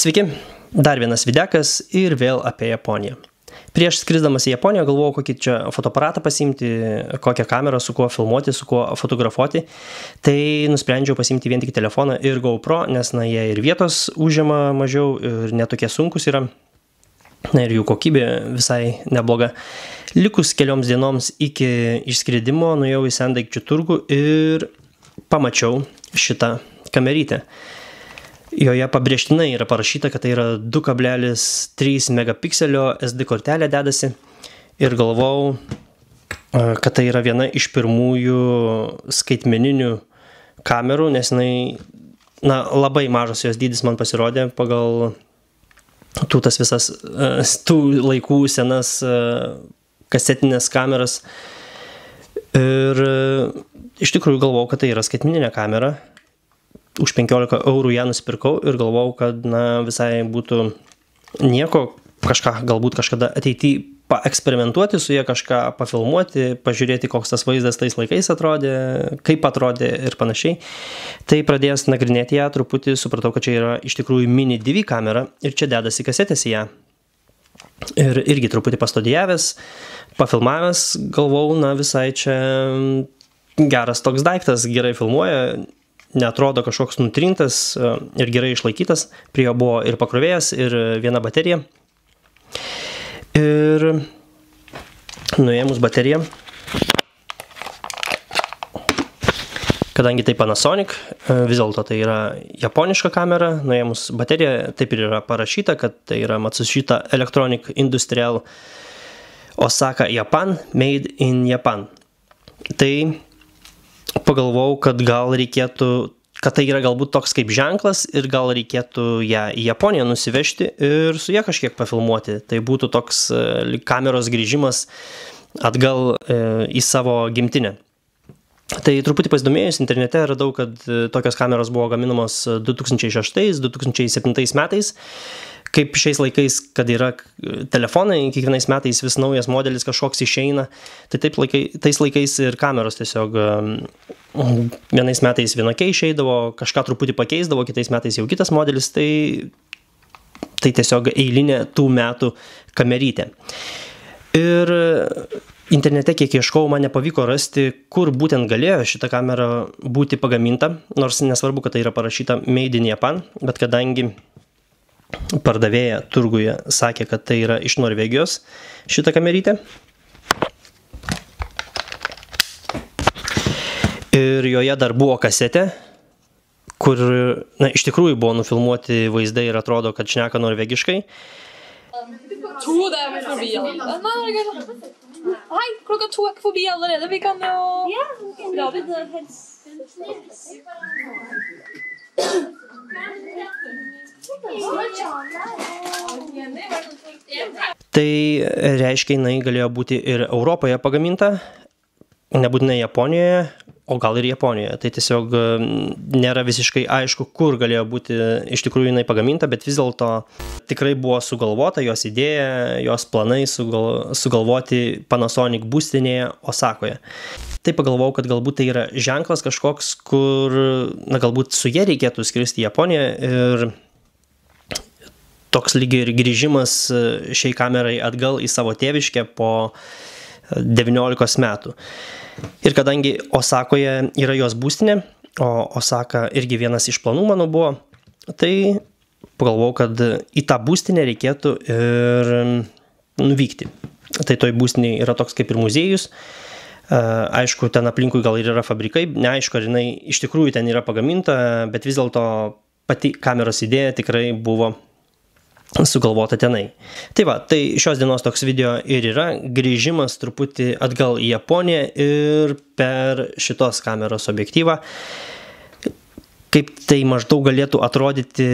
Sveiki, dar vienas videkas ir vėl apie Japoniją. Prieš skrisdamas į Japoniją galvojau, kokį čia fotoaparatą pasiimti, kokią kamerą, su kuo filmuoti, su kuo fotografuoti. Tai nusprendžiau pasiimti vien tik telefoną ir GoPro, nes jie ir vietos užima mažiau ir netokie sunkus yra. Ir jų kokybė visai nebloga. Likus kelioms dienoms iki išskridimo nuėjau į sendaikčių turgų ir pamačiau šitą kamerytę. Joje pabrėžtinai yra parašyta, kad tai yra 2,3 megapikselio SD kortelė dedasi ir galvojau, kad tai yra viena iš pirmųjų skaitmeninių kamerų, nes labai mažas jos dydis man pasirodė pagal tas visas tų laikų senas kasetinės kameras. Ir iš tikrųjų galvojau, kad tai yra skaitmeninė kamera. Už 15 eurų ją nusipirkau ir galvojau, kad visai būtų nieko, galbūt kažkada ateityje paeksperimentuoti su jie, kažką pafilmuoti, pažiūrėti, koks tas vaizdas tais laikais atrodė, kaip atrodė ir panašiai. Tai pradėjęs nagrinėti ją truputį, supratau, kad čia yra iš tikrųjų mini DV kamera ir čia dedasi kasetės į ją. Ir irgi truputį pastudijavęs, pafilmavęs, galvojau, visai čia geras toks daiktas, gerai filmuoja, neatrodo kažkoks nutrintas ir gerai išlaikytas. Prie jo buvo ir pakrovėjas, ir viena baterija. Ir nuėmus bateriją, kadangi tai Panasonic, vis dėlto tai yra japoniška kamera, nuėmus bateriją, taip ir yra parašyta, kad tai yra Matsushita Electronic Industrial Osaka, Japan, made in Japan. Tai pagalvojau, kad gal reikėtų, kad tai yra galbūt toks kaip ženklas ir gal reikėtų ją į Japoniją nusivežti ir su ją kažkiek pafilmuoti. Tai būtų toks kameros grįžimas atgal į savo gimtinę. Tai truputį pasidomėjus internete radau, kad tokios kameros buvo gaminamos 2006-2007 metais. Kaip šiais laikais, kad yra telefonai, kiekvienais metais vis naujas modelis kažkoks išeina, tai tais laikais ir kameros tiesiog vienais metais vienokia išeidavo, kažką truputį pakeisdavo, kitais metais jau kitas modelis, tai tiesiog eilinė tų metų kamerytė. Ir internete, kiek ieškau, man nepavyko rasti, kur būtent galėjo šita kamera būti pagaminta, nors nesvarbu, kad tai yra parašyta Made in Japan, bet kadangi pardavėja turguje sakė, kad tai yra iš Norvegijos šita kamerytė. Ir joje dar buvo kasetė, kur iš tikrųjų buvo nufilmuoti vaizdai ir atrodo, kad šneka norvegiškai. Hei, klokka 2 er ikke forbi allerede. Vi kan jo dra videre helst. Tai reiškia, jinai galėjo būti ir Europoje pagaminta, nebūtinai Japonijoje, o gal ir Japonijoje. Tai tiesiog nėra visiškai aišku, kur galėjo būti iš tikrųjų jinai pagaminta, bet vis dėlto tikrai buvo sugalvota jos idėja, jos planai sugalvoti Panasonic būstinėje Osakoje. Tai pagalvojau, kad galbūt tai yra ženklas kažkoks, kur galbūt su jie reikėtų skristi į Japoniją ir toks lygiai ir grįžimas šiai kamerai atgal į savo tėviškę po 19 metų. Ir kadangi Osakoje yra jos būstinė, o Osaka irgi vienas iš planų mano buvo, tai pagalvojau, kad į tą būstinę reikėtų ir nuvykti. Tai toj būstinėje yra toks kaip ir muziejus. Aišku, ten aplinkui gal ir yra fabrikai, neaišku, ar jinai iš tikrųjų ten yra pagaminta, bet vis dėlto pati kameros idėja tikrai buvo sugalvota tenai. Tai šios dienos toks video ir yra grįžimas truputį atgal į Japoniją ir per šitos kameros objektyvą. Kaip tai maždaug galėtų atrodyti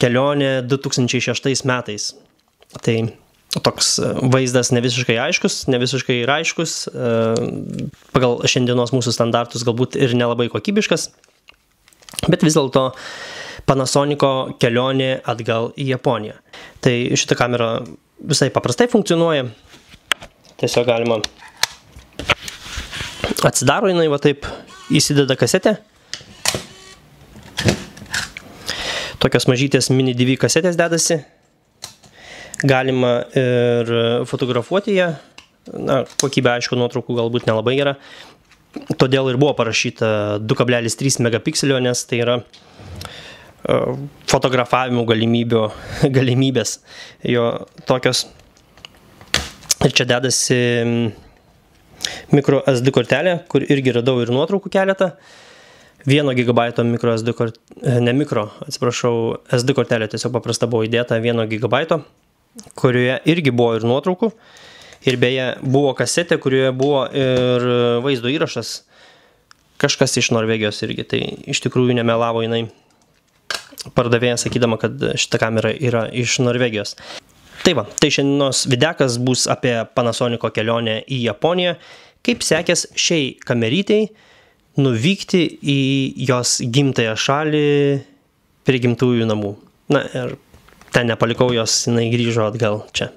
kelionė 2006 metais. Tai toks vaizdas ne visiškai aiškus, ne visiškai raiškus, pagal šiandienos mūsų standartus galbūt ir nelabai kokybiškas, bet vis dėlto Panasonico kelionė atgal į Japoniją. Tai šita kamera visai paprastai funkcionuoja. Tiesiog galima atsidaro jinai, va taip, įsideda kasetę. Tokios mažytės mini DV kasetės dedasi. Galima ir fotografuoti ją. Na, kokybė, aišku, nuotraukų galbūt nelabai gera. Todėl ir buvo parašyta 2,3 megapikselio, nes tai yra fotografavimo galimybės jo tokios. Ir čia dedasi micro SD kortelė, kur irgi radau ir nuotraukų keletą. 1 GB micro SD kortelė, ne micro, atsiprašau, SD kortelė tiesiog paprasta buvo įdėta 1 GB, kurioje irgi buvo ir nuotraukų. Ir beje, buvo kasetė, kurioje buvo ir vaizdo įrašas. Kažkas iš Norvegijos irgi, tai iš tikrųjų nemelavo jinai pardavėja, sakydama, kad šita kamera yra iš Norvegijos. Tai va, tai šiandienos videkas bus apie Panasonico kelionę į Japoniją. Kaip sekės šiai kamerytei nuvykti į jos gimtąją šalį prie gimtųjų namų. Na ir ten nepalikau jos, jinai grįžo atgal čia.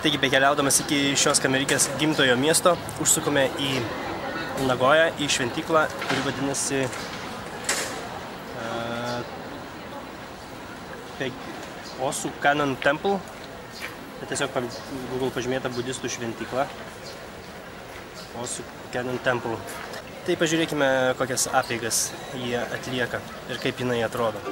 Taigi, bekeliaudamas iki šios kamerykės gimtojo miesto, užsukome į Nagoją, į šventyklą, kuri vadinasi Osu Kannon Temple. Tai tiesiog Google pažymėta budistų šventykla. Osu Kannon Temple. Tai pažiūrėkime, kokias apeigas jie atlieka ir kaip jinai atrodo.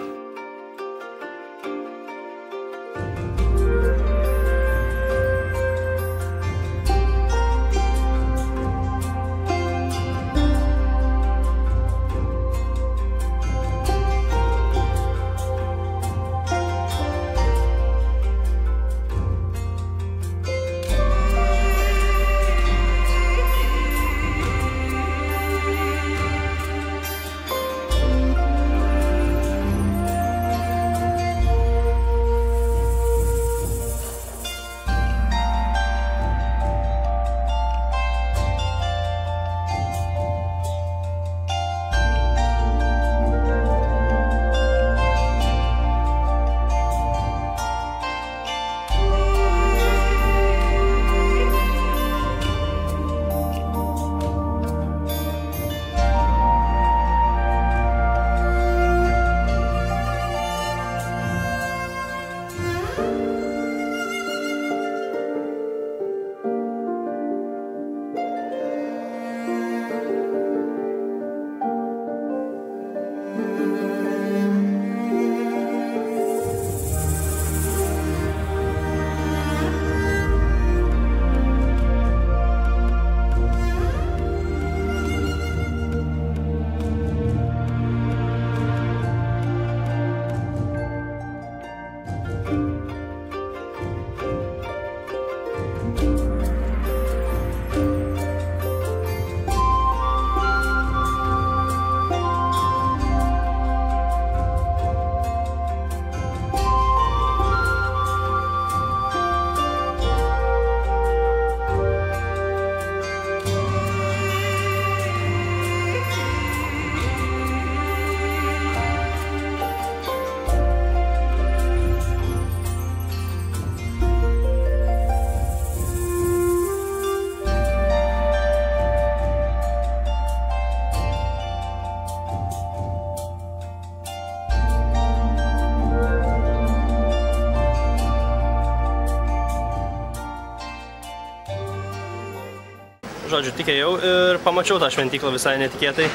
žodžiu, tik ėjau ir pamačiau tą šventyklą visai netikėtai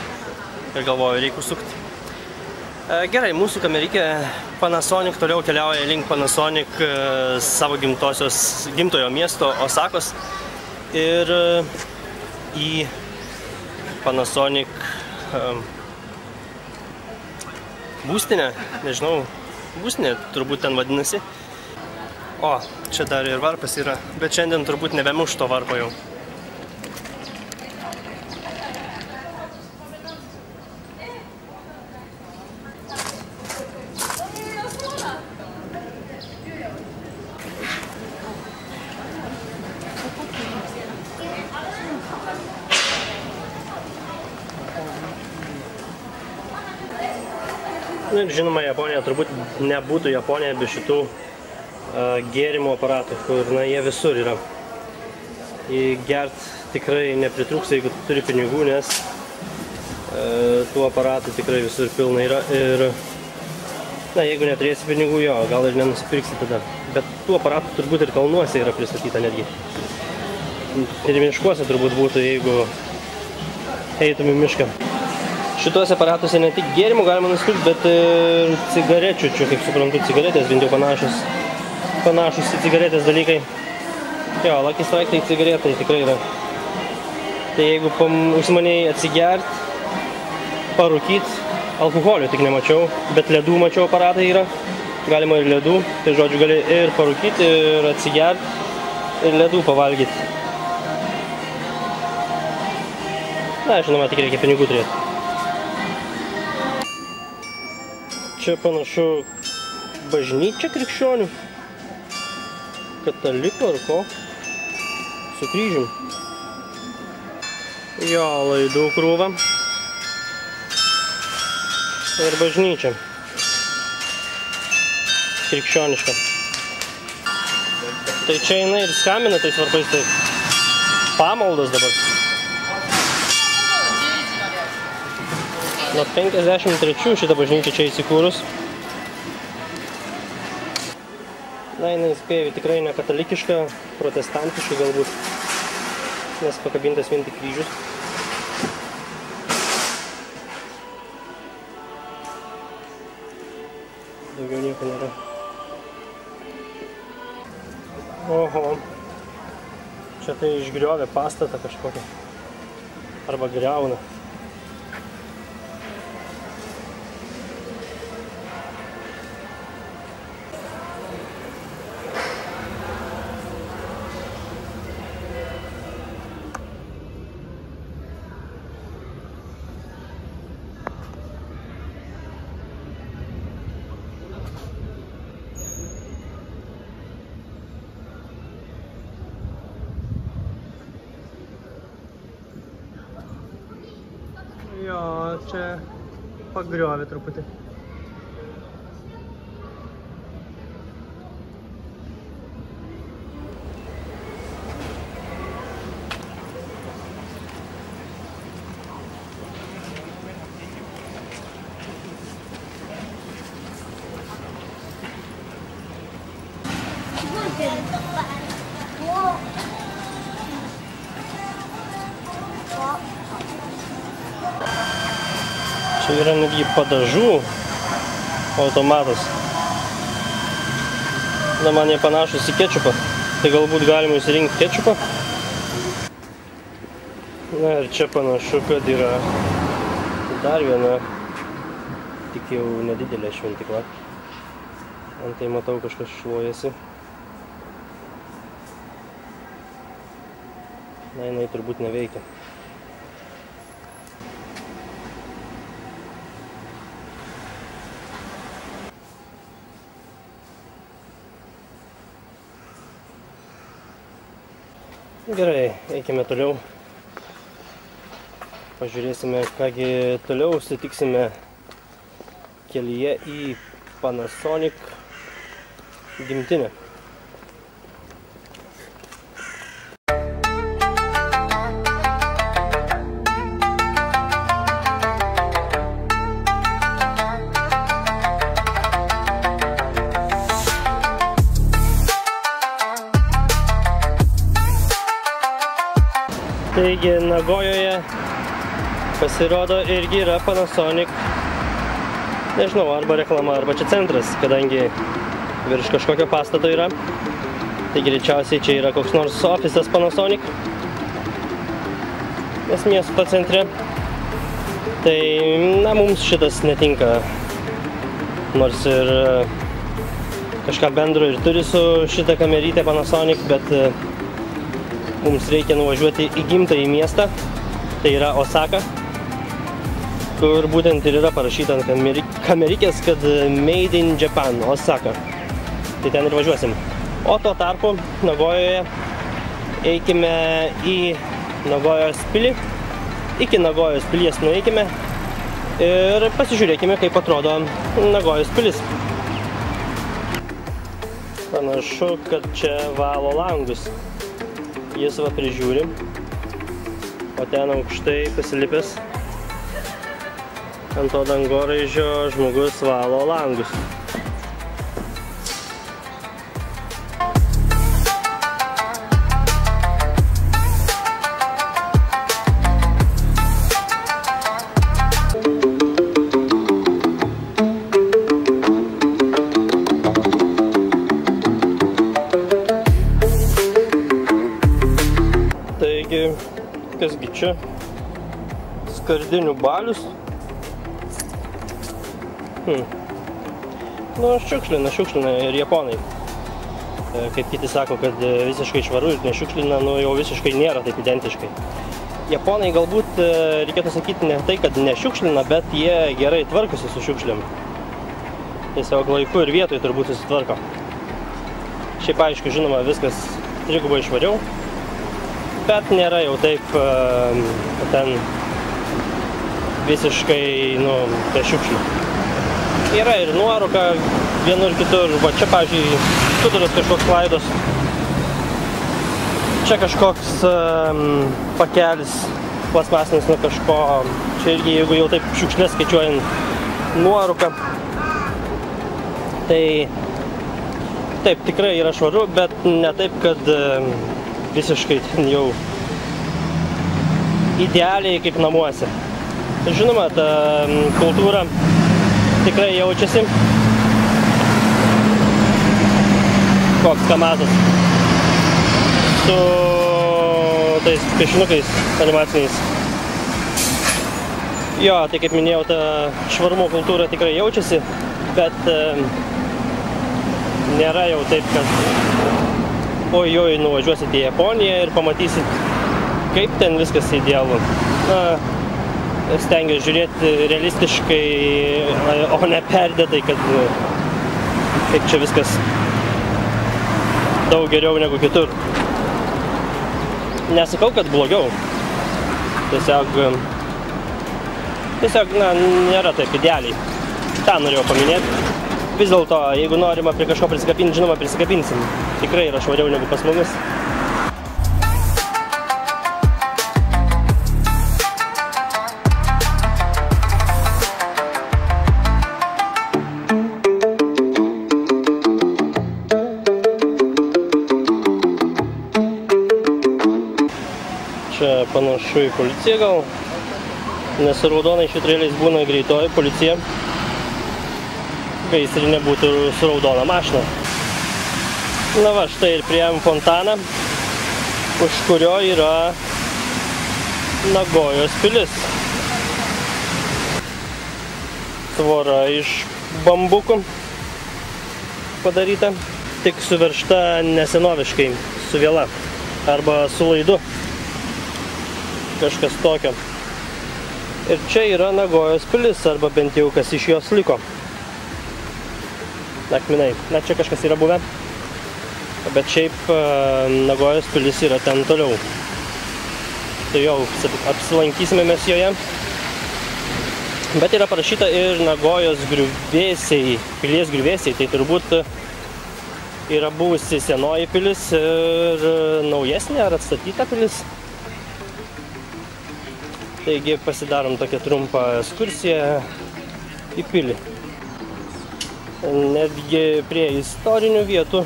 ir galvoju, reikia užsukti. Gerai, mūsų kamerikė Panasonic toliau keliauja link Panasonic savo gimtojo miesto Osakos ir į Panasonic būstinę, nežinau, būstinė turbūt ten vadinasi. O, čia dar ir varpas yra, bet šiandien turbūt nebemuš to varpo jau. Ir žinoma, Japonija turbūt nebūtų Japonija be šitų gėrimo aparatų, kur jie visur yra. Gert tikrai nepritrūks, jeigu turi pinigų, nes tų aparatų tikrai visur pilna yra. Ir jeigu neturėsi pinigų, jo, gal ir nenusipirksi tada. Bet tų aparatų turbūt ir kalnuose yra pristatyta netgi. Ir miškuose turbūt būtų, jeigu eitum į mišką. Šituose aparatuose ne tik gėrimų galima nusipirkti, bet ir cigarečių, kaip suprantu, cigaretės, bent jau panašus į cigaretės dalykai. Jo, Lucky Strike tai cigaretai tikrai yra. Tai jeigu užsimanėjai atsigert, parūkyt, alkoholio tik nemačiau, bet ledų mačiau aparatai yra, galima ir ledų, tai žodžiu gali ir parūkyt, ir atsigert, ir ledų pavalgyti. Na, žinoma, tik reikia pinigų turėti. Čia panašu bažnyčia krikščionių, katalikų ar ko, su kryžium. Jo, laidų krūva ir bažnyčia krikščioniška. Tai čia jinai ir skambina tais varpais, tai pamaldos dabar. Nuo 53 šitą bažnyčią čia įsikūrus. Na, jinai spėju tikrai ne katalikiška, protestantiška galbūt, nes pakabintas vien tik kryžius. Daugiau nieko nėra. Oho, čia tai išgriovė pastatą kažkokią, arba griauna. Jo, čia pagriovė truputį. Čia yra netgi padažų automatas. Na, man jie panašus į kečupą. Tai galbūt galima įsirinkti kečupą. Na ir čia panašu, kad yra dar viena, tik jau nedidelė šventykla. Antai matau, kažkas šluojasi. Na, jinai turbūt neveikia. Gerai, eikime toliau. Pažiūrėsime, kągi toliau sutiksime kelyje į Panasonic gimtinę. Taigi Nagojoje pasirodo irgi yra Panasonic, nežinau, arba reklama, arba čia centras, kadangi virš kažkokio pastato yra. Tai greičiausiai čia yra koks nors ofisas Panasonic, nes miesto centre. Tai, na, mums šitas netinka, nors ir kažką bendro ir turi su šitą kamerytę Panasonic, bet mums reikia nuvažiuoti į gimtąjį miestą, tai yra Osaka, kur būtent ir yra parašyta ant kamerikės, kad Made in Japan, Osaka. Tai ten ir važiuosim. O tuo tarpu Nagojoje eikime į Nagojos pilį. Iki Nagojos pilies nueikime ir pasižiūrėkime, kaip atrodo Nagojos pilis. Panašu, kad čia valo langus. Jis va prižiūri, o ten aukštai pasilipęs ant to dangoraižio žmogus valo langus. Kasgi čia? Skardinių balius. Nu, šiukšlina ir japonai. Kaip kiti sako, kad visiškai švaru ir nešiukšlina, nu jau visiškai nėra taip identiškai. Japonai galbūt reikėtų sakyti ne tai, kad nešiukšlina, bet jie gerai tvarkosi su šiukšlėm. Tiesiog laiku ir vietoj turbūt susitvarko. Šiaip aišku, žinoma, viskas trigubai švariau. Bet nėra jau taip, kad ten visiškai, nu, tai šiukšlių. Yra ir nuorūka vienur kitur, va čia, pavyzdžiui, skuduras kažkoks klaidos. Čia kažkoks pakelis plasmasinis nuo kažko. Čia irgi, jeigu jau taip šiukšlės skaičiuojant nuorūką. Tai taip, tikrai yra švaru, bet ne taip, kad visiškai jau idealiai kaip namuose. Žinoma, ta kultūra tikrai jaučiasi. Koks kamazas su tais piešinukais animaciniais. Jo, tai kaip minėjau, ta švarumo kultūra tikrai jaučiasi, bet nėra jau taip, kad oi, nuvažiuosit į Japoniją ir pamatysit, kaip ten viskas idealu. Na, stengiuosi žiūrėti realistiškai, o ne perdėtai, kad kaip čia viskas daug geriau negu kitur. Nesakau, kad blogiau. Tiesiog, na, nėra taip idealiai. tą norėjau paminėti. Vis dėlto, jeigu norima prie kažko prisikabinti, žinoma, prisikabinsim. Tikrai yra švariau negu pas mumis. Čia panašu į policiją gal, nes raudonai švitrėliais būna greitoji policija. Gaisrinė būtų su raudona mašina. Na va, štai ir priėjom fontaną, už kurio yra Nagojos pilis. Tvora iš bambukų padaryta, tik suveržta nesenoviškai, su viela arba su laidu. Kažkas tokio. Ir čia yra Nagojos pilis, arba bent jau kas iš jos liko. Akmenai. Na, čia kažkas yra buvę. Bet šiaip Nagojos pilis yra ten toliau. Tai jau apsilankysime mes joje. Bet yra parašyta ir Nagojos griuvėsiai, pilies griuvėsiai. Tai turbūt yra buvusi senoji pilis ir naujesnė ar atstatyta pilis. Taigi pasidarom tokią trumpą ekskursiją į pilį. Netgi prie istorinių vietų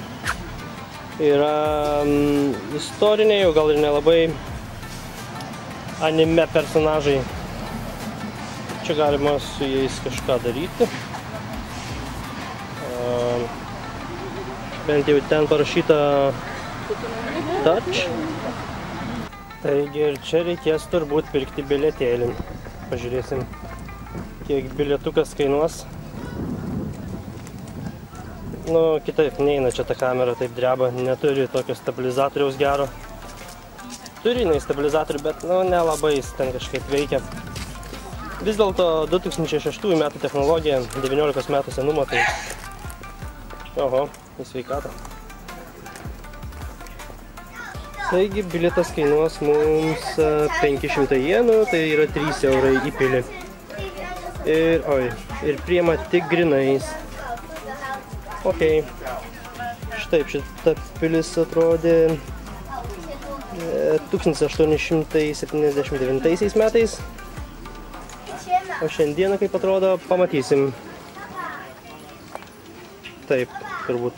yra istoriniai, o gal ir nelabai anime personažai. Čia galima su jais kažką daryti. Bent jau ten parašyta touch. Taigi ir čia reikės turbūt pirkti bilietėlį. Pažiūrėsim, kiek bilietukas kainuos. Nu, kitaip neina čia ta kamera, taip dreba, neturi tokio stabilizatoriaus gero. Turi jinai stabilizatorių, bet nu, nelabai jis ten kažkaip veikia. Vis dėlto 2006 metų technologija, 19 metų senumo, tai... Oho, į sveikatą. Taigi, bilietas kainuos mums 500 jenų, tai yra 3 eurai į pilį. Ir priima tik grinais. Ok. Štaip, šita pilis atrodė 1879 metais. O šiandieną, kaip atrodo, pamatysim. Taip, turbūt.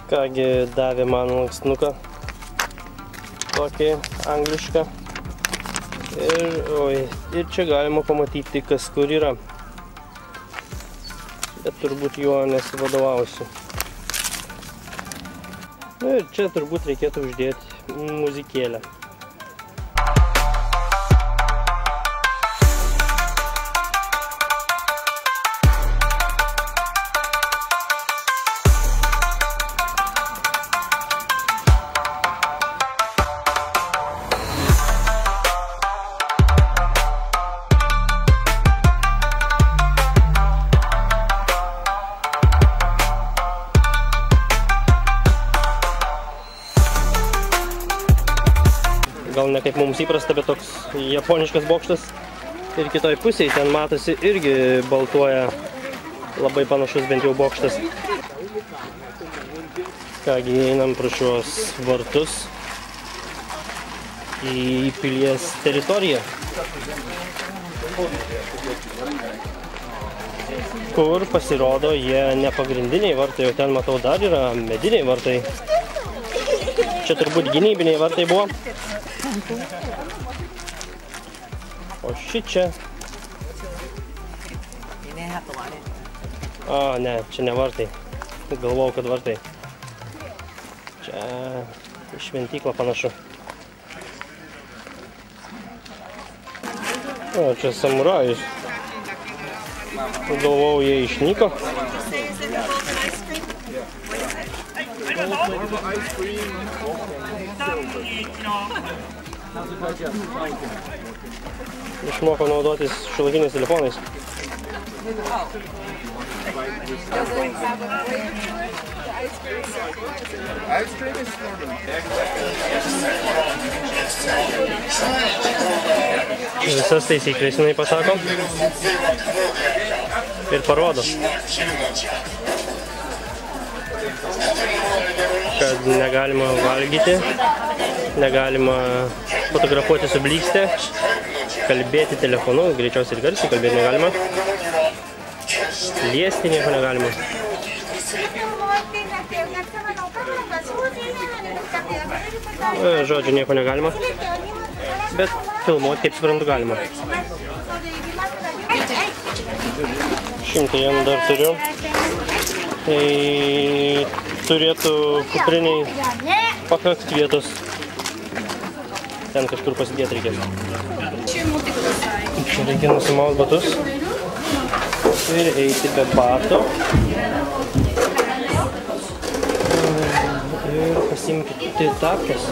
Kągi, davė man lankstinuką. Tokį anglišką. Ir čia galima pamatyti, kas kur yra. Bet turbūt juo nesivadovausiu. Ir čia turbūt reikėtų uždėti muzikėlę. Gal ne kaip mums įprasta, bet toks japoniškas bokštas. Ir kitoj pusėje ten matosi irgi baltuoja labai panašus bent jau bokštas. Kągi, einam pro šiuos vartus į pilies teritoriją. Kur pasirodo jie ne pagrindiniai vartai, o ten matau dar yra mediniai vartai. Čia turbūt gynybiniai vartai buvo. O šičia... Ne, čia ne vartai. Galvojau, kad vartai. Čia šventyklą panašu. O, čia samurajus. Galvojau, jie išnyko. Išmoko naudotis šiuolaikiniais telefonais. Visas taisyklės jinai pasako ir parodo, kad negalima valgyti, negalima fotografuoti su blykste, kalbėti telefonu, greičiausiai ir garsiai kalbėti negalima, liesti nieko negalima. Žodžiu, nieko negalima, bet filmuoti, kaip suprantu, galima. 100 jenų dar turiu. Tai turėtų kupriniai pakakti vietos. Ten kažkur pasidėti reikės. Čia reikia nusimaut batus ir eiti be batų. Ir pasiimti tapkes.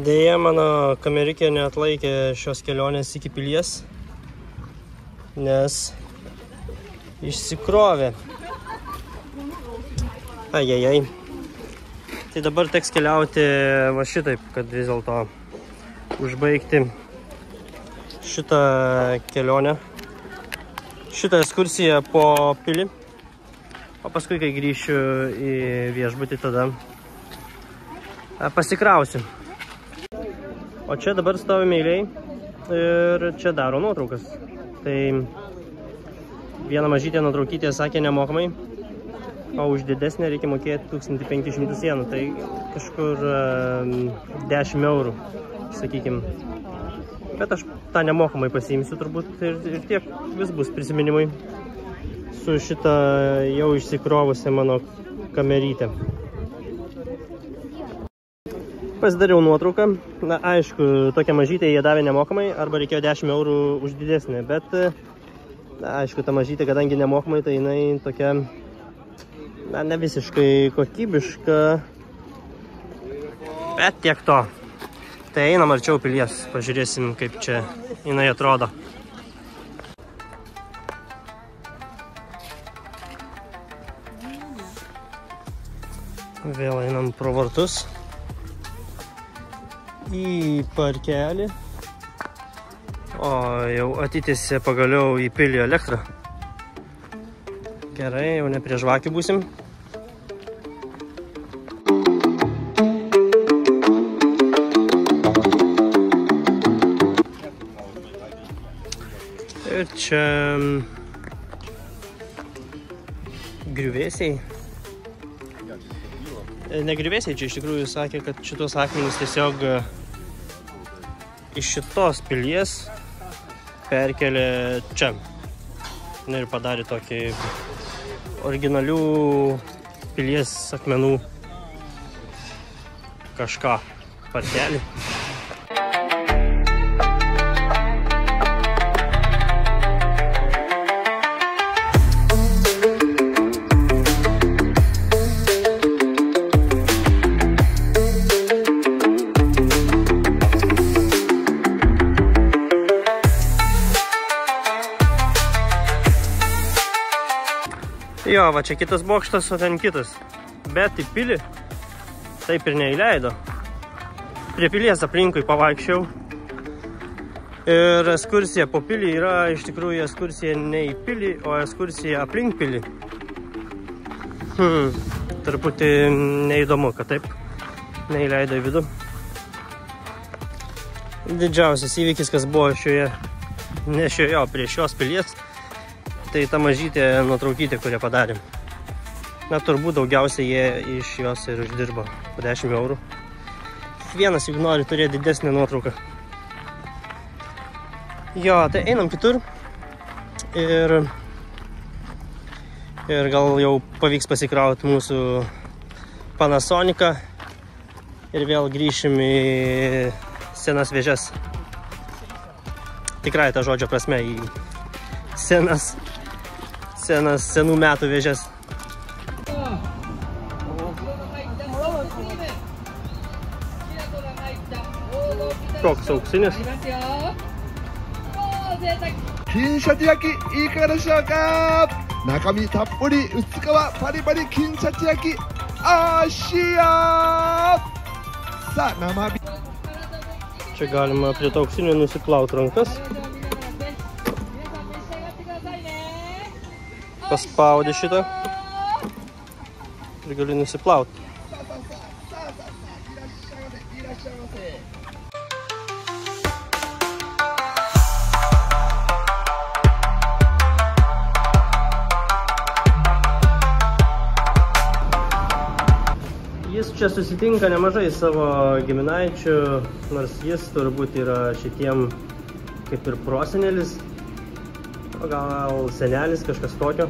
Deja, mano kamerikė neatlaikė šios kelionės iki pilies, nes išsikrovė. Ajajai. Tai dabar teks keliauti va šitaip, kad vis dėlto užbaigti šitą kelionę, šitą ekskursiją po pilį, o paskui, kai grįšiu į viešbutį, tada pasikrausiu. O čia dabar stovime eiliai ir čia daro nuotraukas. Tai vieną mažytę nuotraukytę sakė nemokamai, o už didesnę reikia mokėti 1500 jenų, tai kažkur 10 eurų, sakykim. Bet aš tą nemokamai pasiimsiu turbūt ir tiek vis bus prisiminimai su šitą jau išsikrovusią mano kamerytę. Pasidariau nuotrauką. Na, aišku, tokią mažytę jie davė nemokamai, arba reikėjo 10 eurų už didesnę, bet, na, aišku, ta mažytė, kadangi nemokamai, tai jinai tokia, na, ne visiškai kokybiška, bet tiek to. Tai einam arčiau pilies, pažiūrėsim, kaip čia jinai atrodo. Vėl einam pro vartus į parkelį, o jau atitėsi pagaliau į pilį elektrą. Gerai, jau ne prie žvakių būsim. Ir čia griuvėsiai. Ne griuvėsiai, čia iš tikrųjų sakė, kad šitos akmenys tiesiog iš šitos pilies perkelė čia. Ir padarė tokį originalių pilies akmenų kažką, parkelį. Jo, va čia kitas bokštas, o ten kitas. Bet į pilį taip ir neįleido. Prie pilies aplinkui pavaikščiau. Ir ekskursija po pilį yra iš tikrųjų ekskursija ne į pilį, o ekskursija aplink pilį. Truputį neįdomu, kad taip neįleido į vidų. Didžiausias įvykis, kas buvo šioje, ne šioje, o prie šios pilies, tai ta mažytė nuotraukytė, kurią padarėm. Na, turbūt daugiausiai jie iš jos ir uždirbo po 10 eurų. Vienas, jeigu nori turėti didesnę nuotrauką. Jo, tai einam kitur. Ir gal jau pavyks pasikrauti mūsų Panasoniką. Ir vėl grįšim į senas vėžes. Tikrai tą žodžio prasme, į senų metų vėžes. Koks auksinis. 金シャチ焼きいかがでしょうか。中身たっぷり薄皮パリパリ金シャチ焼きアシア。さあ生火。 Čia galima prie to auksinio nusiplauti rankas. Paspaudi šitą ir gali nusiplauti. Jis čia susitinka nemažai savo giminaičių, nors jis turbūt yra šitiem kaip ir prosenelis. O gal senelis, kažkas tokio.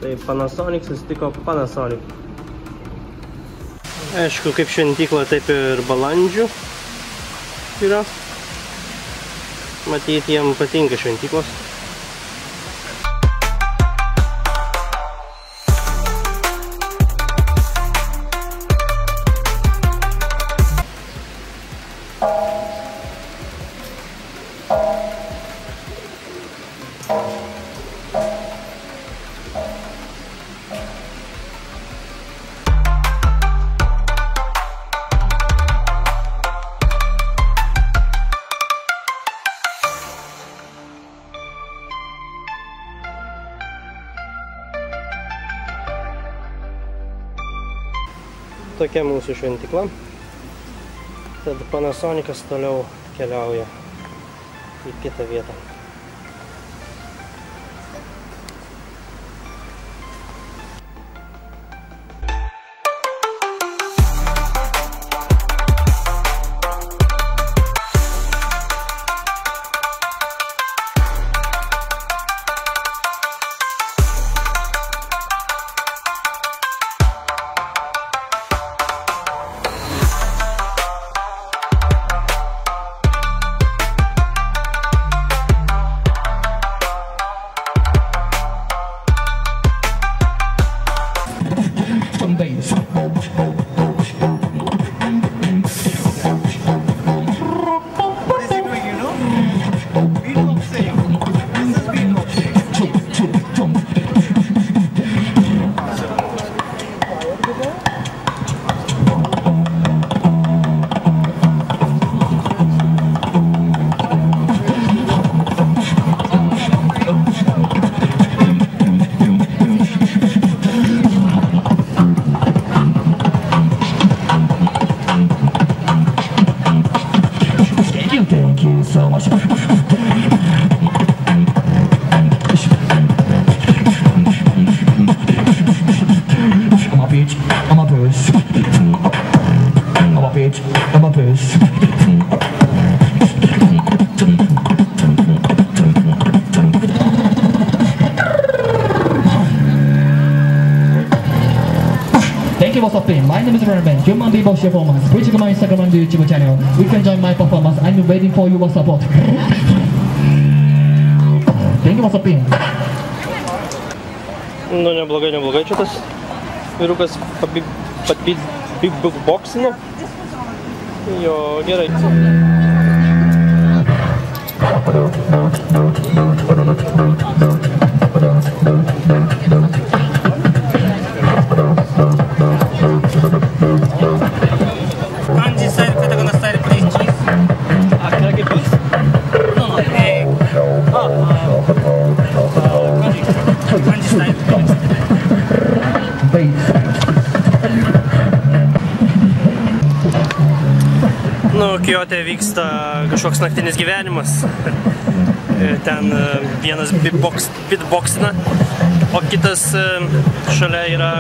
Tai Panasonic susitiko Panasonic. Aišku, kaip šventykla, taip ir balandžių yra. Matyt, jiem patinka šventyklos. tokia mūsų šventykla. Tad Panasonicas toliau keliauja į kitą vietą. Thank you for stopping. My name is Ryan, Human Beatbox Performance. Please check my Instagram and YouTube channel. You can join my performance. I'm waiting for your support. Thank you for stopping. Nu, neblogai, čia tas vyrukas beatboxino. Jo, gerai. Kanji style, katakana style, please, cheese. Kanji please? No, Kanji style, please. Nu, Kiote vyksta kažkoks naktinis gyvenimas. Ten vienas beatboxina, o kitas šalia yra,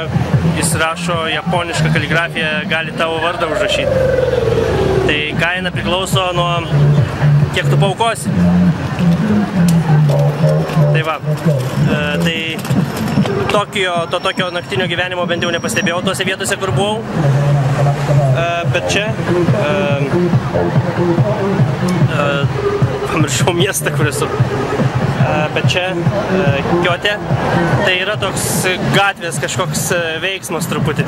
jis rašo japonišką kaligrafiją, gali tavo vardą užrašyti. Tai kaina priklauso nuo kiek tu paaukosi. Tai va, tai tokio naktinio gyvenimo bent jau nepastebėjau tose vietose, kur buvau. Bet čia pamiršau miestą, kur esu. Bet čia Kiote, tai yra toks gatvės kažkoks veiksmas truputį.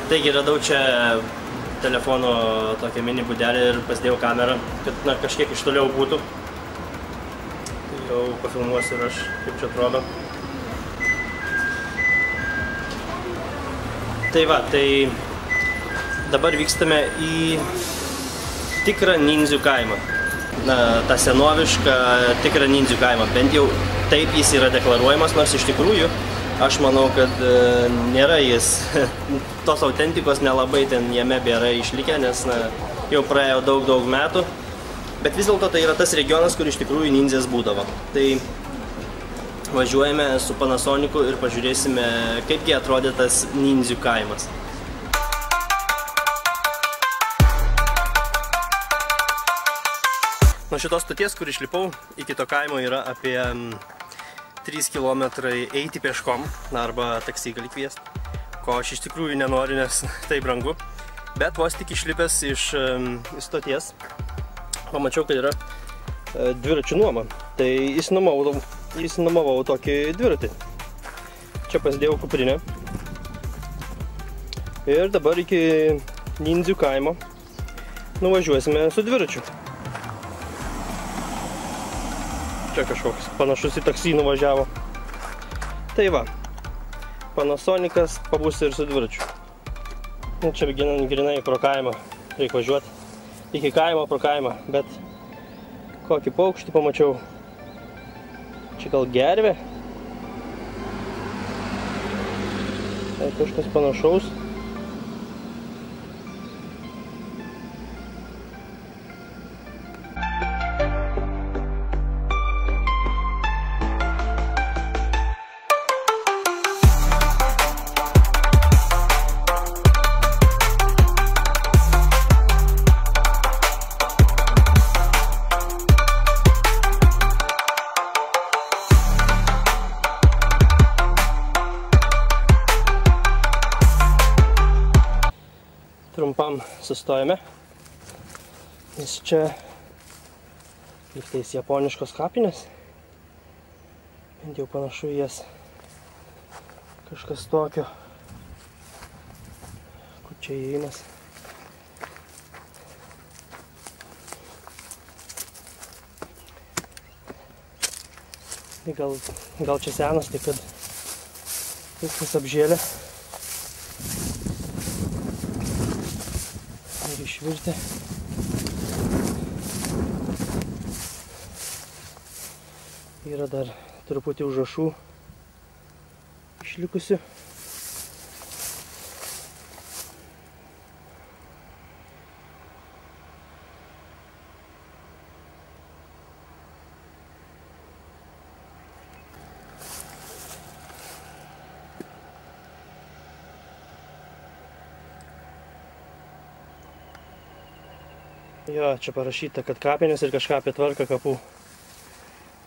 Taigi radau čia telefono tokią mini būdelę ir pasidėjau kamerą, kad kažkiek iš toliau būtų. Tai jau pafilmuosiu ir aš, kaip čia atrodo. Tai va, tai dabar vykstame į tikrą nindzių kaimą. Na, tą senovišką tikrą nindzių kaimą. Bent jau taip jis yra deklaruojamas, nors iš tikrųjų aš manau, kad nėra jis, tos autentikos nelabai ten jame bėra išlikę, nes jau praėjo daug metų. Bet vis dėlto tai yra tas regionas, kur iš tikrųjų nindzės būdavo. Tai važiuojame su Panasonicu ir pažiūrėsime, kaipgi atrodė tas nindzių kaimas. Nuo šitos stoties, kur išlipau, iki to kaimo yra apie 3 kilometrai eiti peškom, arba taksi gali kviesti, ko aš iš tikrųjų nenoriu, nes tai brangu. Bet vos tik išlipęs iš stoties, pamačiau, kad yra dviračių nuoma. Tai įsinuomavau tokį dviratį. Čia pasidėjau kuprinę. Ir dabar iki nindzių kaimo nuvažiuosime su dviračiu. Čia kažkoks panašus į taksį nuvažiavo. Tai va, Panasonicas pabus ir su dviračiu. Čia grinai pro kaimą reikia važiuoti. Iki kaimo pro kaimą, bet kokį paukštį pamačiau. Čia gal gervė? Tai kažkas panašaus. Trumpam sustojame, nes čia lygtais japoniškos kapinės, bent jau panašu į jas kažkas tokio, kur čia įėjimas. Gal čia senas, tai kad viskas apžėlė. Ir išvirti. Yra dar truputį užrašų išlikusių. Jo, čia parašyta, kad kapinės ir kažką apie tvarką kapų.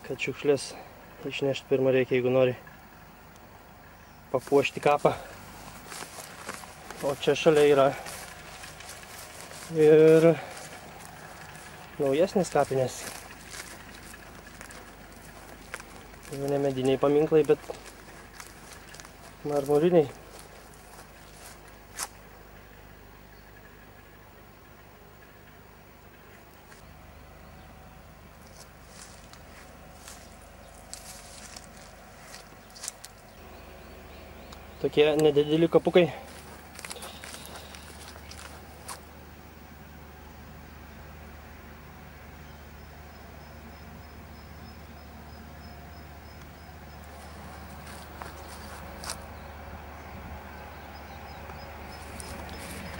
Kad šiukšlės išnešti pirmą reikia, jeigu nori papuošti kapą. O čia šalia yra ir naujesnės kapinės. Jau ne mediniai paminklai, bet marmuriniai. Tokie nedideli kapukai.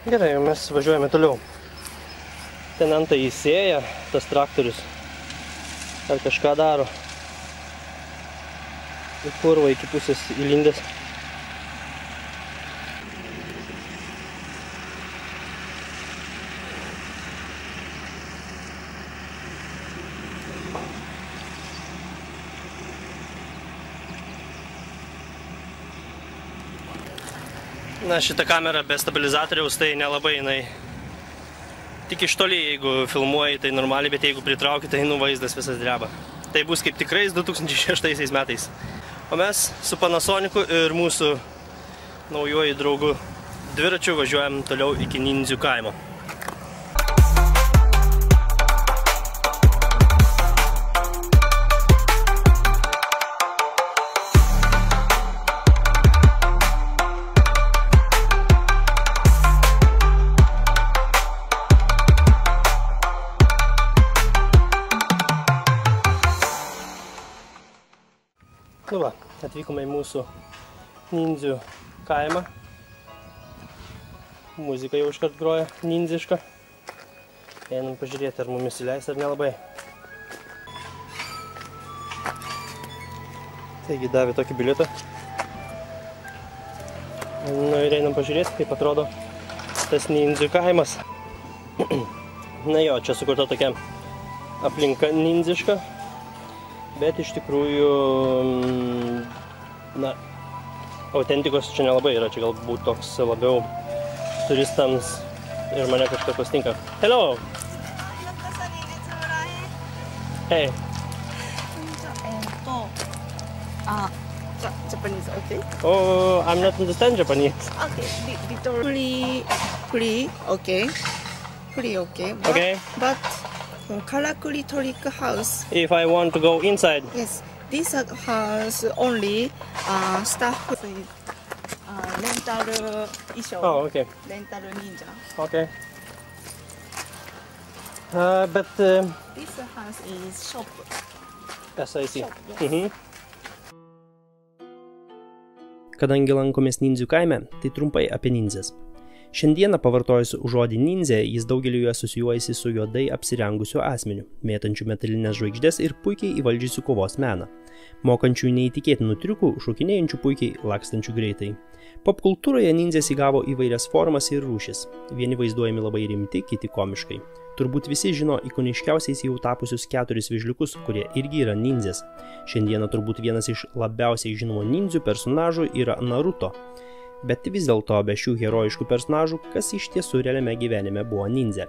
Gerai, mes važiuojame toliau. Ten antai įsėja tas traktorius. Ar kažką daro. Į purvą iki pusės įlindęs. Na, šita kamera be stabilizatoriaus, tai nelabai jinai tik iš toli, jeigu filmuoji, tai normaliai, bet jeigu pritrauki, tai vaizdas visas dreba. Tai bus kaip tikrais 2006 metais. O mes su Panasonicu ir mūsų naujuoju draugu dviračiu važiuojam toliau iki Nindzių kaimo. Nu va, atvykome į mūsų Nindzių kaimą. Muzika jau iškart groja nindziška. Einam pažiūrėti, ar mumis įleis ar nelabai. Taigi davė tokį bilietą. Nu ir einam pažiūrėti, kaip atrodo tas Nindzių kaimas. Na jo, čia sukurta tokia aplinka nindziška. Bet iš tikrųjų, na, autentikos čia nelabai yra, čia galbūt toks labiau turistams ir mane kažkas pastinka. Hello! Hey! Japanese, okay? Oh, I'm not understand Japanese. Okay, literally, free, okay? karakuri okay. Okay. But karakuri trick house. If I want to go inside. Yes. This house only staff rental issue. Oh, okay. Rental ninja. Okay. But This house is shop. yes, I see. Shop, yes. Kadangi lankomės nindzių kaime, tai trumpai apie nindzes. Šiandieną pavartojus žodį nindzė, jis daugeliu asocijuojasi su juodai apsirengusiu asmeniu, mėtančiu metalinės žvaigždės ir puikiai įvaldžiusiu kovos meną, mokančių neįtikėtinų triukų, šokinėjančių puikiai, lakstančių greitai. Popkultūroje nindzės įgavo įvairias formas ir rūšis. Vieni vaizduojami labai rimti, kiti komiškai. Turbūt visi žino ikoniškiausiais jau tapusius 4 vėžliukus, kurie irgi yra nindzės. Šiandieną turbūt vienas iš labiausiai žinomų nindzių personažų yra Naruto. Bet vis dėlto be šių herojiškų personažų, kas iš tiesų realiame gyvenime buvo nindzė.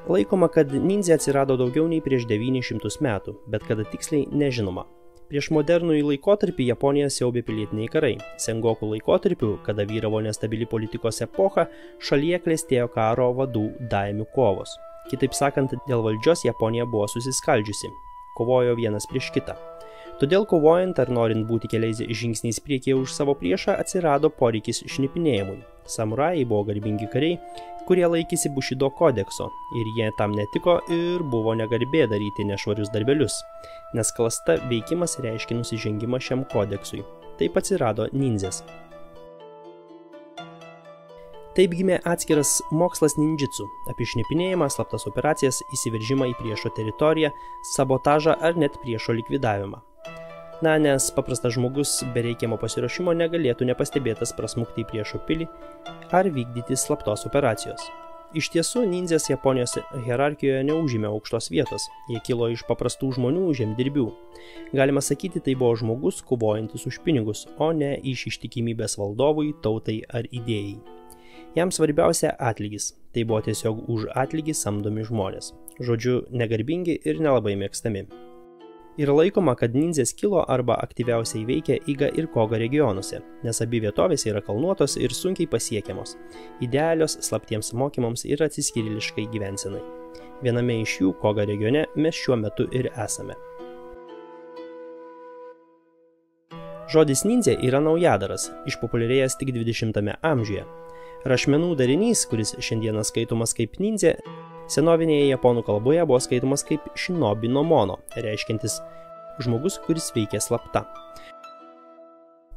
Laikoma, kad nindzė atsirado daugiau nei prieš 900 metų, bet kada tiksliai nežinoma. Prieš modernųjį laikotarpį Japonija siaubė pilietiniai karai. Sengoku laikotarpiu, kada vyravo nestabili politikos epocha, šalyje klestėjo karo vadų daimių kovos. Kitaip sakant, dėl valdžios Japonija buvo susiskaldžiusi. Kovojo vienas prieš kitą. Todėl kovojant ar norint būti keliais žingsniais priekyje už savo priešą atsirado poreikis šnipinėjimui. Samurajai buvo garbingi kariai, kurie laikėsi Bushido kodekso ir jie tam netiko ir buvo negarbė daryti nešvarius darbelius, nes klasta veikimas reiškia nusižengimą šiam kodeksui. Taip atsirado nindzės. Taip gimė atskiras mokslas ninjitsu apie šnipinėjimą, slaptas operacijas, įsiveržimą į priešo teritoriją, sabotažą ar net priešo likvidavimą. Nes paprastas žmogus be reikiamo pasiruošimo negalėtų nepastebėtas prasmukti į priešo pilį ar vykdyti slaptos operacijos. Iš tiesų, nindzės Japonijos hierarchijoje neužėmė aukštos vietos, jie kilo iš paprastų žmonių žemdirbių. Galima sakyti, tai buvo žmogus kovojantis už pinigus, o ne iš ištikimybės valdovui, tautai ar idėjai. Jam svarbiausia atlygis, tai buvo tiesiog už atlygį samdomi žmonės, žodžiu, negarbingi ir nelabai mėgstami. Yra laikoma, kad nindzės kilo arba aktyviausiai veikia Iga ir Koga regionuose, nes abi vietovės yra kalnuotos ir sunkiai pasiekiamos, idealios slaptiems mokymams ir atsiskyrėliškai gyvensenai. Viename iš jų, Koga regione, mes šiuo metu ir esame. Žodis nindzė yra naujadaras, išpopuliarėjęs tik 20-ame amžiuje. Rašmenų darinys, kuris šiandieną skaitomas kaip nindzė, senovinėje japonų kalboje buvo skaitomas kaip shinobi no mono, reiškiantis žmogus, kuris veikia slapta.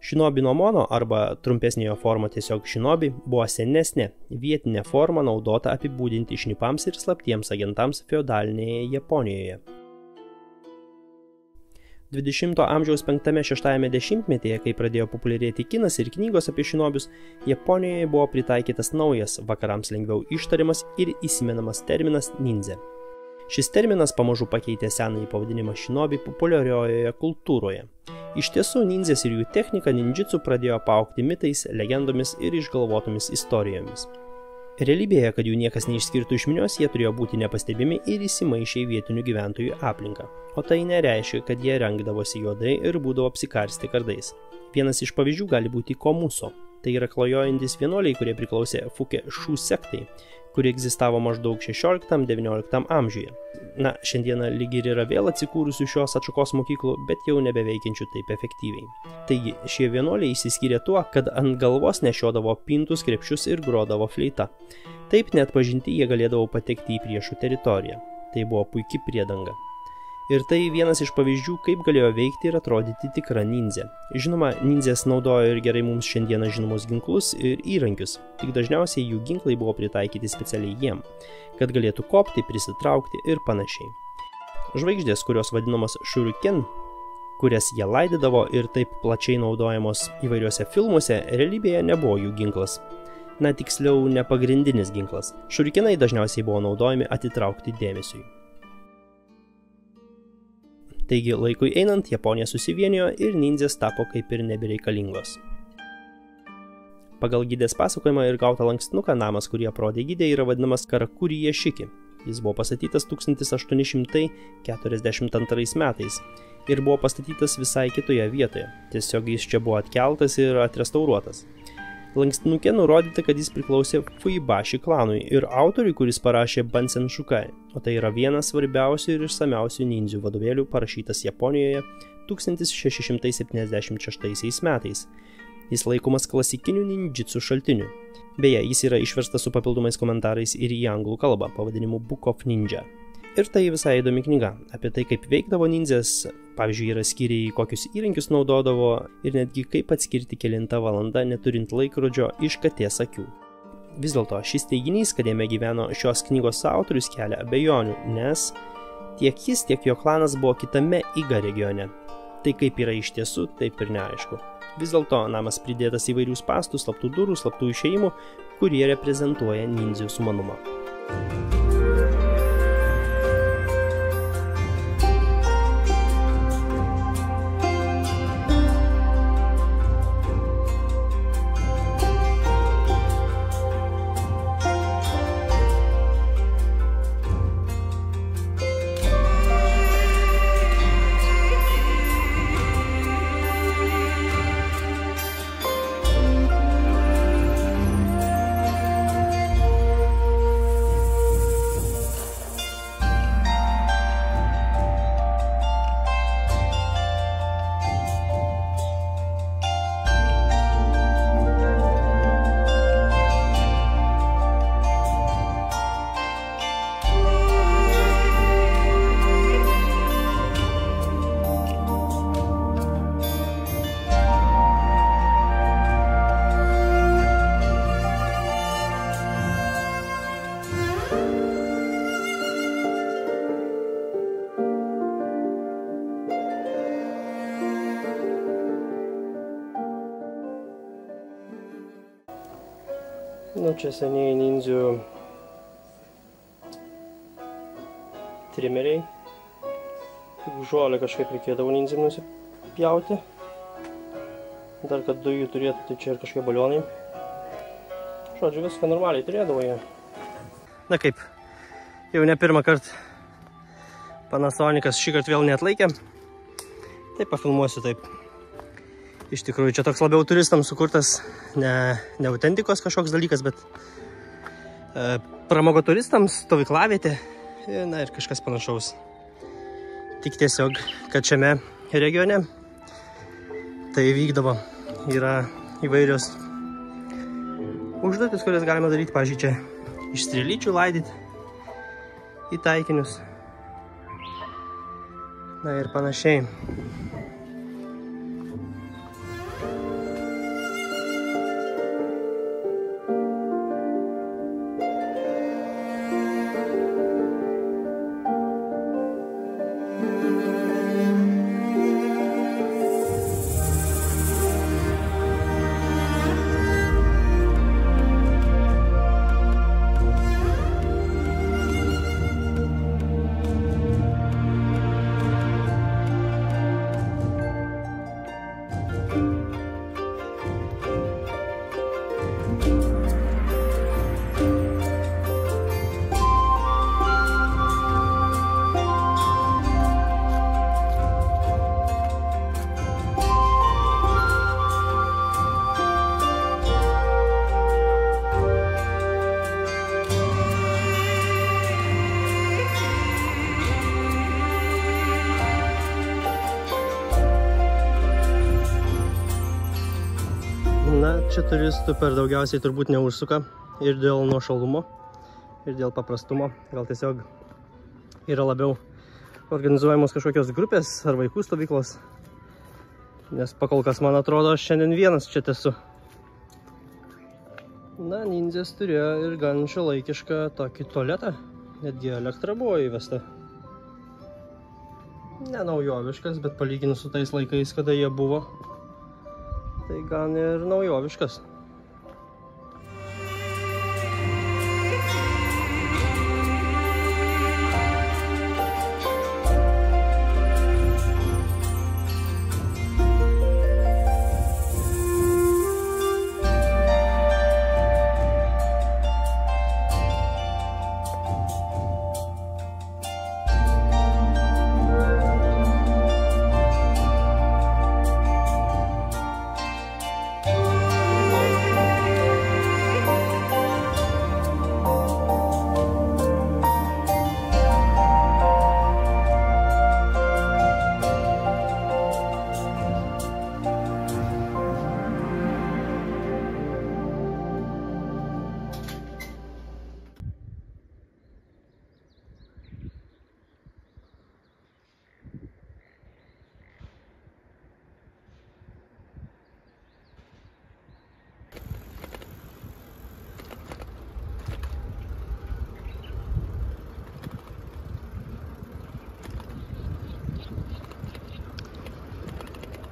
Shinobi no mono arba trumpesnė jo forma tiesiog shinobi buvo senesnė, vietinė forma naudota apibūdinti šnipams ir slaptiems agentams feodalinėje Japonijoje. 20 amžiaus 5-6 dešimtmetyje, kai pradėjo populiarėti kinas ir knygos apie šinobius, Japonijoje buvo pritaikytas naujas, vakarams lengviau ištariamas ir įsimenamas terminas nindzė. Šis terminas pamažu pakeitė senąjį pavadinimą šinobi populiariojoje kultūroje. Iš tiesų, nindzės ir jų technika ninjitsu pradėjo paaugti mitais, legendomis ir išgalvotomis istorijomis. Realybėje, kad jų niekas neišskirtų iš minios, jie turėjo būti nepastebimi ir įsimaišę į vietinių gyventojų aplinką. O tai nereiškia, kad jie rengdavosi juodai ir būdavo apsikarsti kardais. Vienas iš pavyzdžių gali būti komuso. Tai yra klajojantis vienuoliai, kurie priklausė Fuke Shu sektai, kuri egzistavo maždaug 16-19 amžiuje. Šiandieną lyg ir yra vėl atsikūrusių šios atšakos mokyklų, bet jau nebeveikiančių taip efektyviai. Taigi, šie vienuoliai išsiskyrė tuo, kad ant galvos nešiodavo pintus, krepšius ir grodavo fleita. Taip net pažinti jie galėdavo patekti į priešų teritoriją. Tai buvo puiki priedanga. Ir tai vienas iš pavyzdžių, kaip galėjo veikti ir atrodyti tikra nindzė. Žinoma, nindzės naudojo ir gerai mums šiandieną žinomus ginklus ir įrankius, tik dažniausiai jų ginklai buvo pritaikyti specialiai jiem, kad galėtų kopti, prisitraukti ir panašiai. Žvaigždės, kurios vadinamos shuriken, kurias jie laidydavo ir taip plačiai naudojamos įvairiuose filmuose, realybėje nebuvo jų ginklas. Tiksliau, ne pagrindinis ginklas. Shurikenai dažniausiai buvo naudojami atitraukti dėmesiui. Taigi, laikui einant, Japonija susivienijo ir nindzės tapo kaip ir nebereikalingos. Pagal gidės pasakojimą ir gautą lankstinuką, namas, kurį aprodė gidė, yra vadinamas Karakuri Ješiki. Jis buvo pastatytas 1842 metais ir buvo pastatytas visai kitoje vietoje. Tiesiog jis čia buvo atkeltas ir atrestauruotas. Lankstinuke nurodyta, kad jis priklausė Fuibaši klanui ir autoriui, kuris parašė Bansen Shukai, o tai yra vienas svarbiausių ir išsamiausių nindzių vadovėlių parašytas Japonijoje 1676 metais. Jis laikomas klasikiniu ninjitsu šaltiniu. Beje, jis yra išverstas su papildomais komentarais ir į anglų kalbą pavadinimu Book of Ninja. Ir tai visai įdomi knyga apie tai, kaip veikdavo nindzės, pavyzdžiui, yra skyriai, kokius įrankius naudodavo ir netgi kaip atskirti kelintą valandą neturint laikrodžio iš katės akių. Vis dėlto šis teiginys, kad jame gyveno šios knygos autorius, kelia abejonių, nes tiek jis, tiek jo klanas buvo kitame Iga regione. Tai kaip yra iš tiesų, taip ir neaišku. Vis dėlto namas pridėtas įvairių spąstų, slaptų durų, slaptų išėjimų, kurie reprezentuoja nindzių sumanumą. Nu, čia seniai nindzių trimeriai. Jeigu žolę kažkaip reikėdavo nindziam nusipjauti. Dar kad dujų turėtų, tai čia ir kažkokie balionai. Žodžiu, viską normaliai turėdavo jie. Na kaip, jau ne pirmą kartą Panasonicas šį kartą vėl neatlaikė. Tai pafilmuosiu taip. Iš tikrųjų, čia toks labiau turistams sukurtas ne autentikos kažkoks dalykas, bet pramogo turistams, stovyklavietė, na ir kažkas panašaus. Tik tiesiog, kad šiame regione tai vykdavo. Yra įvairios užduotis, kurias galima daryti, pavyzdžiui, čia iš strėlyčių laidyti į taikinius. Na ir panašiai. Na, čia turistų per daugiausiai turbūt neužsuka ir dėl nuošalumo, ir dėl paprastumo. Gal tiesiog yra labiau organizuojamos kažkokios grupės ar vaikų stovyklos. Nes pakol kas, man atrodo, aš šiandien vienas čia esu. Na, nindzės turėjo ir gan šiuolaikišką tokį tualetą. Netgi elektra buvo įvesta. Ne naujoviškas, bet palyginus su tais laikais, kada jie buvo, tai gan ir naujoviškas.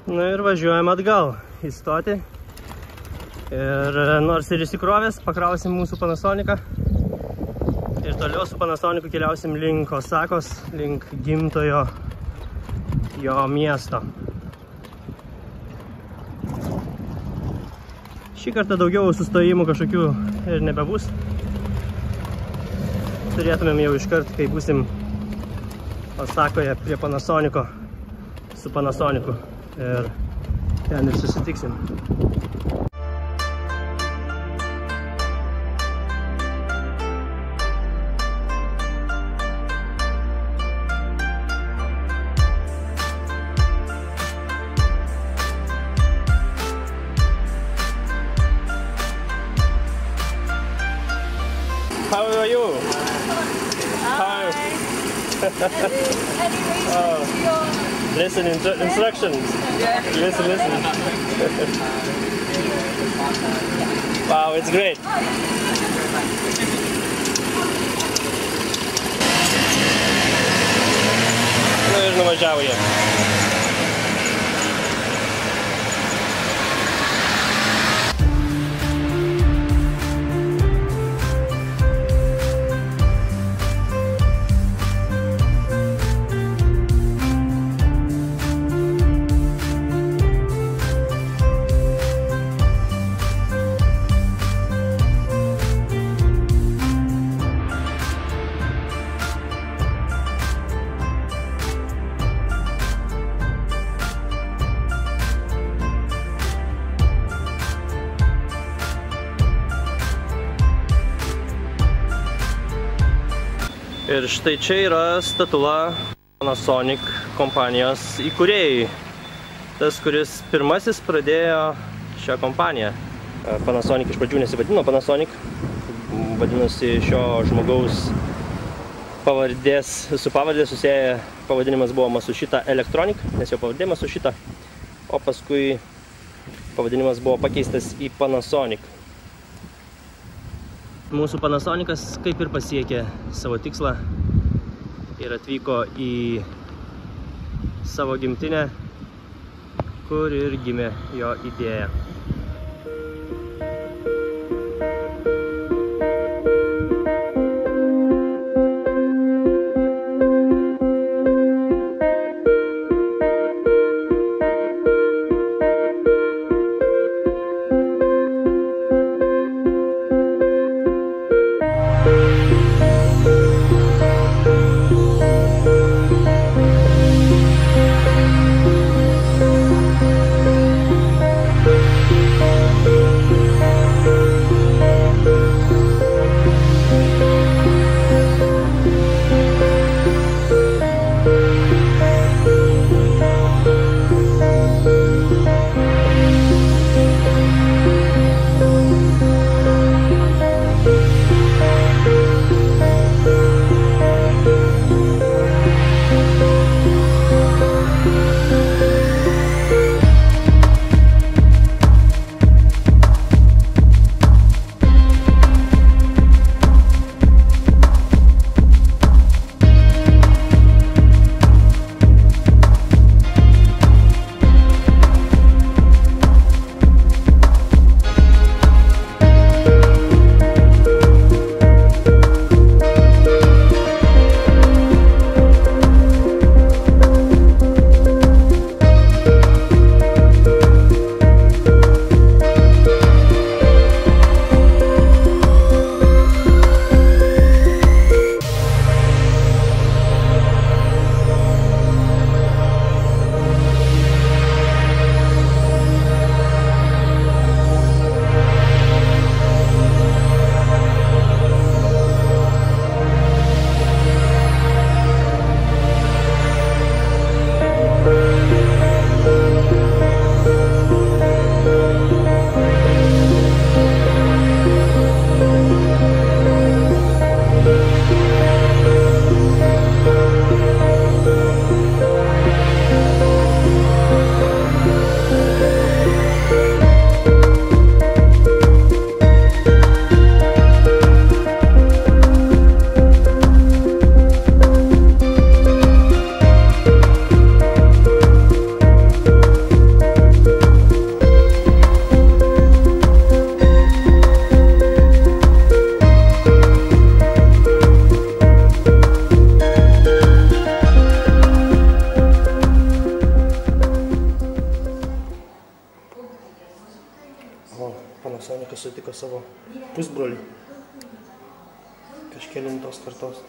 Na ir važiuojam atgal į stotį. Ir nors ir įsikrovęs, pakrausim mūsų Panasoniką. Ir toliau su Panasoniku keliausim link Osakos, link gimtojo jo miesto. Šį kartą daugiau sustojimų kažkokių ir nebebus. Turėtumėm jau iškart, kai būsim Osakoje prie Panasoniko, su Panasoniku. Ir ten ir susitiksim. How are you? Hi. Listen, instructions. Yeah. Listen. Wow, it's great. Nu ir nuvažiavo jie. Ir štai čia yra statula Panasonic kompanijos įkūrėjai. Tas, kuris pirmasis pradėjo šią kompaniją. Panasonic iš pradžių nesivadino Panasonic, vadinosi šio žmogaus pavardės, su pavardė susieja pavadinimas buvo Masushita Electronic, nes jo pavardė Masushita, o paskui pavadinimas buvo pakeistas į Panasonic. Mūsų Panasonicas kaip ir pasiekė savo tikslą ir atvyko į savo gimtinę, kur ir gimė jo idėja. Sonikas sutiko savo pusbrolį kažkelintos kartos.